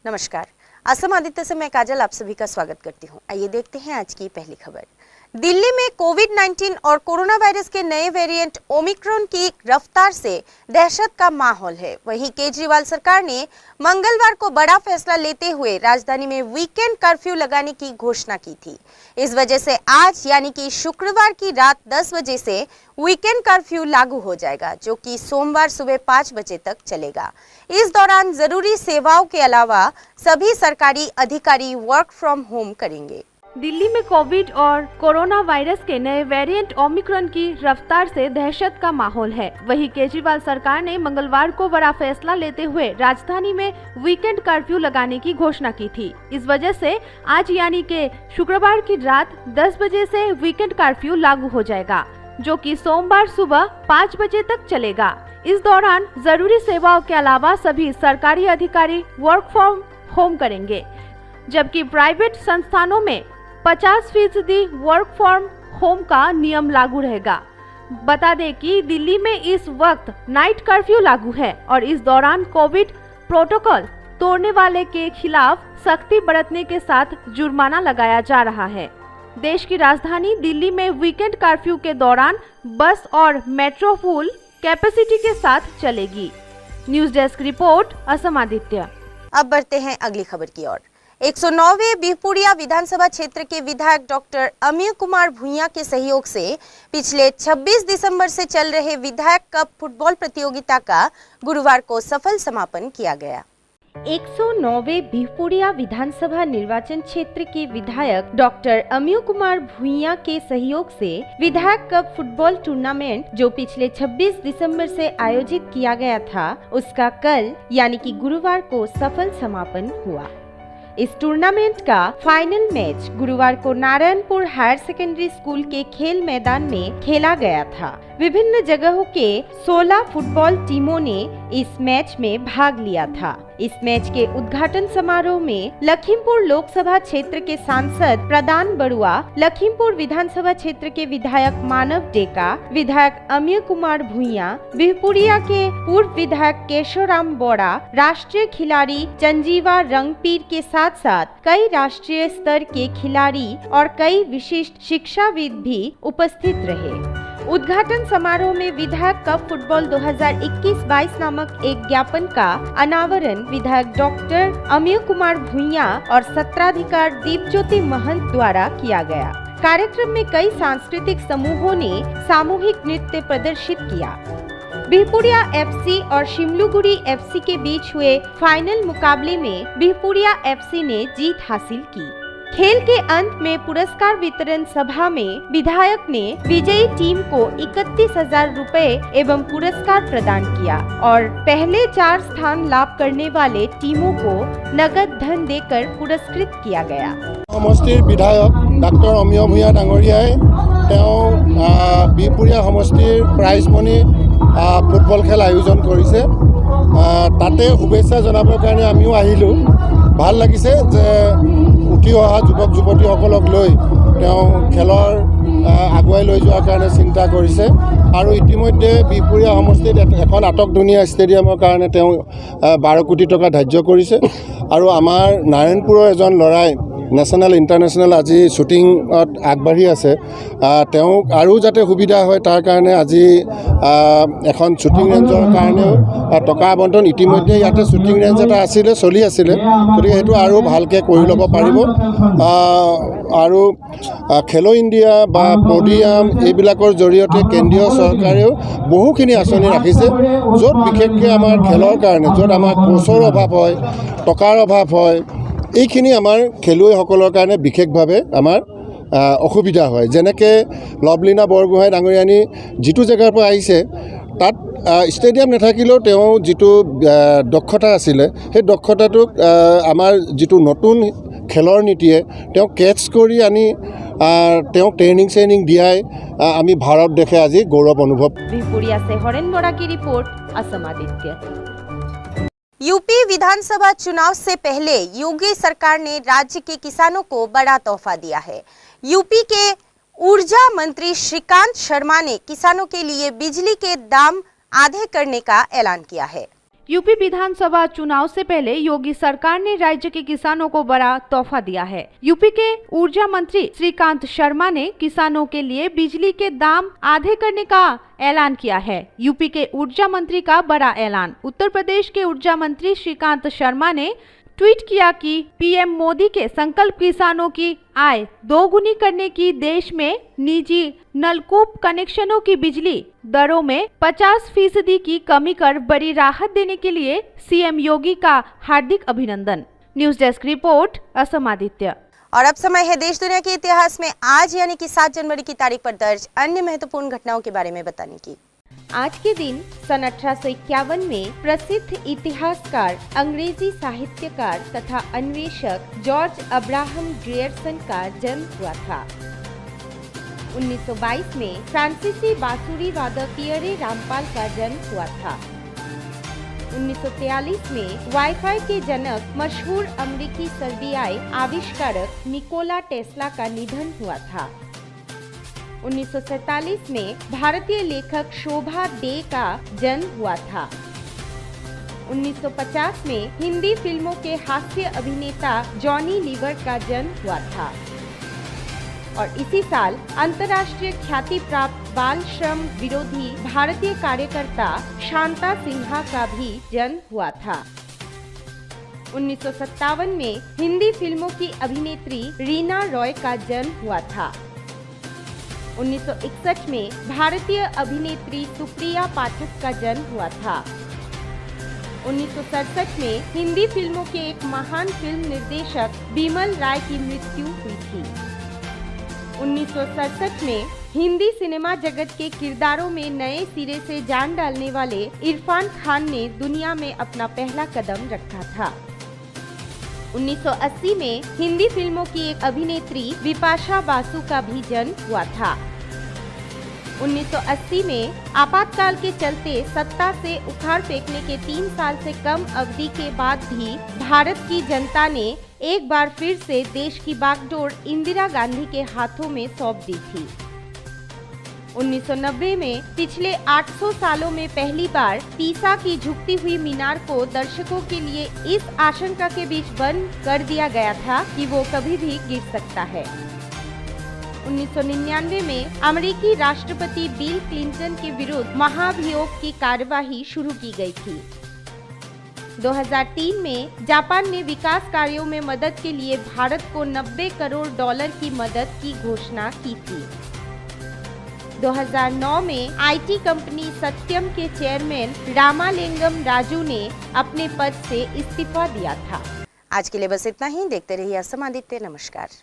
नमस्कार, असम आदित्य से मैं काजल आप सभी का स्वागत करती हूं। आइए देखते हैं आज की पहली खबर। दिल्ली में कोविड-19 और कोरोना वायरस के नए वेरिएंट ओमिक्रॉन की रफ्तार से दहशत का माहौल है। वहीं केजरीवाल सरकार ने मंगलवार को बड़ा फैसला लेते हुए राजधानी में वीकेंड कर्फ्यू लगाने की घोषणा की थी। इस वजह से आज यानी कि शुक्रवार की रात 10 बजे से वीकेंड कर्फ्यू लागू हो जाएगा, जो कि सोमवार सुबह 5 बजे तक चलेगा। इस दौरान जरूरी सेवाओं के अलावा सभी सरकारी अधिकारी वर्क फ्रॉम होम करेंगे। दिल्ली में कोविड और कोरोना वायरस के नए वेरिएंट ओमिक्रॉन की रफ्तार से दहशत का माहौल है। वहीं केजरीवाल सरकार ने मंगलवार को बड़ा फैसला लेते हुए राजधानी में वीकेंड कर्फ्यू लगाने की घोषणा की थी। इस वजह से आज यानी कि शुक्रवार की रात 10 बजे से वीकेंड कर्फ्यू लागू हो जाएगा, जो कि सोमवार सुबह 5 बजे तक चलेगा। इस दौरान जरूरी सेवाओं के अलावा सभी सरकारी अधिकारी वर्क फ्रॉम होम करेंगे, जबकि प्राइवेट संस्थानों में 50% वर्क फ्रॉम होम का नियम लागू रहेगा। बता दें कि दिल्ली में इस वक्त नाइट कर्फ्यू लागू है और इस दौरान कोविड प्रोटोकॉल तोड़ने वाले के खिलाफ सख्ती बरतने के साथ जुर्माना लगाया जा रहा है। देश की राजधानी दिल्ली में वीकेंड कर्फ्यू के दौरान बस और मेट्रो फुल कैपेसिटी के साथ चलेगी। News desk report, Assam Aditya. अब बढ़ते हैं अगली खबर की ओर। 109वें बिहपुरिया विधानसभा क्षेत्र के विधायक डॉक्टर अमीय कुमार भूइयां के सहयोग से पिछले 26 दिसंबर से चल रहे विधायक कप फुटबॉल प्रतियोगिता का गुरुवार को सफल समापन किया गया। 109वें बिहपुरिया विधानसभा निर्वाचन क्षेत्र के विधायक डॉक्टर अमीय कुमार भूइयां के सहयोग से विधायक कप फुटबॉल टूर्नामेंट जो पिछले 26 दिसंबर से आयोजित किया गया था, उसका कल यानी कि गुरुवार को सफल समापन हुआ। इस टूर्नामेंट का फाइनल मैच गुरुवार को नारायणपुर हायर सेकेंडरी स्कूल के खेल मैदान में खेला गया था। विभिन्न जगहों के 16 फुटबॉल टीमों ने इस मैच में भाग लिया था। इस मैच के उद्घाटन समारोह में लखीमपुर लोकसभा क्षेत्र के सांसद प्रदान बरुआ, लखीमपुर विधानसभा क्षेत्र के विधायक मानव डेका, विधायक अमीय कुमार भूइयां, बिहपुरिया के पूर्व विधायक केशवराम बोरा, राष्ट्रीय खिलाड़ी चंजीवा रंगपीर के साथ साथ कई राष्ट्रीय स्तर के खिलाड़ी और कई विशिष्ट शिक्षाविद भी उपस्थित रहे। उद्घाटन समारोह में विधायक कप फुटबॉल 2021-22 नामक एक ज्ञापन का अनावरण विधायक डॉक्टर अमीय कुमार भूइयां और सत्राधिकार दीपज्योति महंत द्वारा किया गया। कार्यक्रम में कई सांस्कृतिक समूहों ने सामूहिक नृत्य प्रदर्शित किया। बिहपुरिया एफसी और शिमलुगुड़ी एफसी के बीच हुए फाइनल मुकाबले में बिहपुरिया एफसी ने जीत हासिल की। खेल के अंत में पुरस्कार वितरण सभा में विधायक ने विजयी टीम को 31,000 रुपए एवं पुरस्कार प्रदान किया और पहले 4 स्थान लाभ करने वाले टीमों को नगद धन देकर पुरस्कृत किया गया। समष्टिर विधायक डॉक्टर अमीय भूइयां डांगरियाय बिहपुरिया समष्टिर प्राइज मनी फुटबल खेल आयोजन करिছে। ताते शुभेच्छा जनाबर कारण आमिও আহিলো। ভাল লাগিছে যে উঠি অহা যুৱক যুৱতীসকলক লৈ খেলৰ আগুৱাই লৈ যোৱাৰ কাৰণে চিন্তা কৰিছে আৰু ইতিমধ্যে বিহপুৰীয়া সমষ্টিত এখন আটকধুনীয়া ষ্টেডিয়ামৰ কাৰণে 12 কোটি টকা ধাৰ্য কৰিছে আৰু আমাৰ নাৰায়ণপুৰৰ এজন ল'ৰাই নেশ্যনেল ইণ্টাৰনেশ্যনেল আজি শ্বুটিঙত আগবাঢ়ি আছে। আৰু যাতে সুবিধা হয় তাৰ কাৰণে আজি এখন শ্বুটিং ৰেঞ্জৰ কাৰণেও টকা আবণ্টন ইতিমধ্যে ইয়াতে শ্বুটিং ৰেঞ্জ এটা চলি আছিলে, গতিকে সেইটো আৰু ভালকৈ কৰি ল'ব পাৰিব। আৰু খেলো ইণ্ডিয়া বা পডিয়াম এইবিলাকৰ জৰিয়তে কেন্দ্ৰীয় চৰকাৰেও বহুখিনি আঁচনি ৰাখিছে, য'ত বিশেষকৈ আমাৰ খেলৰ কাৰণে য'ত আমাৰ কোচৰ অভাৱ হয়, টকাৰ অভাৱ হয়, এইখিনি আমাৰ খেলুৱৈসকলৰ কাৰণে বিশেষভাৱে আমাৰ অসুবিধা হয়। যেনেকৈ লভলীনা বৰগোহাঁই ডাঙৰীয়ানী যিটো জেগাৰ পৰা আহিছে তাত ষ্টেডিয়াম নাথাকিলেও তেওঁ যিটো দক্ষতা আছিলে সেই দক্ষতাটোক আমাৰ যিটো নতুন খেলৰ নীতিয়ে তেওঁ কেটছ কৰি আনি তেওঁ ট্ৰেইনিং দিয়াই আমি ভাৰত দেশে আজি গৌৰৱ অনুভৱ। बिहपुरिया से हरेन बोरा की रिपोर्ट, असम आदित्य। यूपी विधानसभा चुनाव से पहले योगी सरकार ने राज्य के किसानों को बड़ा तोहफा दिया है। यूपी के ऊर्जा मंत्री श्रीकांत शर्मा ने किसानों के लिए बिजली के दाम आधे करने का ऐलान किया है। यूपी विधानसभा चुनाव से पहले योगी सरकार ने राज्य के किसानों को बड़ा तोहफा दिया है। यूपी के ऊर्जा मंत्री श्रीकांत शर्मा ने किसानों के लिए बिजली के दाम आधे करने का ऐलान किया है। यूपी के ऊर्जा मंत्री का बड़ा ऐलान। उत्तर प्रदेश के ऊर्जा मंत्री श्रीकांत शर्मा ने ट्वीट किया कि पीएम मोदी के संकल्प किसानों की आय दोगुनी करने की देश में निजी नलकूप कनेक्शनों की बिजली दरों में 50% की कमी कर बड़ी राहत देने के लिए सीएम योगी का हार्दिक अभिनंदन। News desk report, Assam Aditya. और अब समय है देश दुनिया के इतिहास में आज यानी कि 7 जनवरी की तारीख पर दर्ज अन्य महत्वपूर्ण घटनाओं के बारे में बताने की। आज के दिन सन 1851 में प्रसिद्ध इतिहासकार, अंग्रेजी साहित्यकार तथा अन्वेषक जॉर्ज अब्राहम ग्रियर्सन का जन्म हुआ था। 1922 में फ्रांसीसी बांसुरी वादक पियरे रामपाल का जन्म हुआ था। 1943 में वाईफाई के जनक मशहूर अमेरिकी सर्बियाई आविष्कारक निकोला टेस्ला का निधन हुआ था। 1947 में भारतीय लेखक शोभा डे का जन्म हुआ था। 1950 में हिंदी फिल्मों के हास्य अभिनेता जॉनी लीवर का जन्म हुआ था। और इसी साल अंतर्राष्ट्रीय ख्याति प्राप्त बाल श्रम विरोधी भारतीय कार्यकर्ता शांता सिन्हा का भी जन्म हुआ था। 1957 में हिंदी फिल्मों की अभिनेत्री रीना रॉय का जन्म हुआ था। 1961 में भारतीय अभिनेत्री सुप्रिया पाठक का जन्म हुआ था। 1967 में हिंदी फिल्मों के एक महान फिल्म निर्देशक बिमल राय की मृत्यु हुई थी। 1967 में हिंदी सिनेमा जगत के किरदारों में नए सिरे से जान डालने वाले इरफान खान ने दुनिया में अपना पहला कदम रखा था। 1980 में हिंदी फिल्मों की एक अभिनेत्री बिपाशा बासु का भी जन्म हुआ था। 1980 में आपातकाल के चलते सत्ता से उखाड़ फेंकने के 3 साल से कम अवधि के बाद भी भारत की जनता ने एक बार फिर से देश की बागडोर इंदिरा गांधी के हाथों में सौंप दी थी। 1990 में पिछले 800 सालों में पहली बार पीसा की झुकती हुई मीनार को दर्शकों के लिए इस आशंका के बीच बंद कर दिया गया था कि वो कभी भी गिर सकता है। 1999 में अमेरिकी राष्ट्रपति बिल क्लिंटन के विरुद्ध महाभियोग की कार्यवाही शुरू की गई थी। 2003 में जापान ने विकास कार्यों में मदद के लिए भारत को $90 करोड़ की मदद की घोषणा की थी। 2009 में आईटी कंपनी सत्यम के चेयरमैन रामालिंगम राजू ने अपने पद से इस्तीफा दिया था। आज के लिए बस इतना ही। देखते रहिए असम आदित्य। नमस्कार।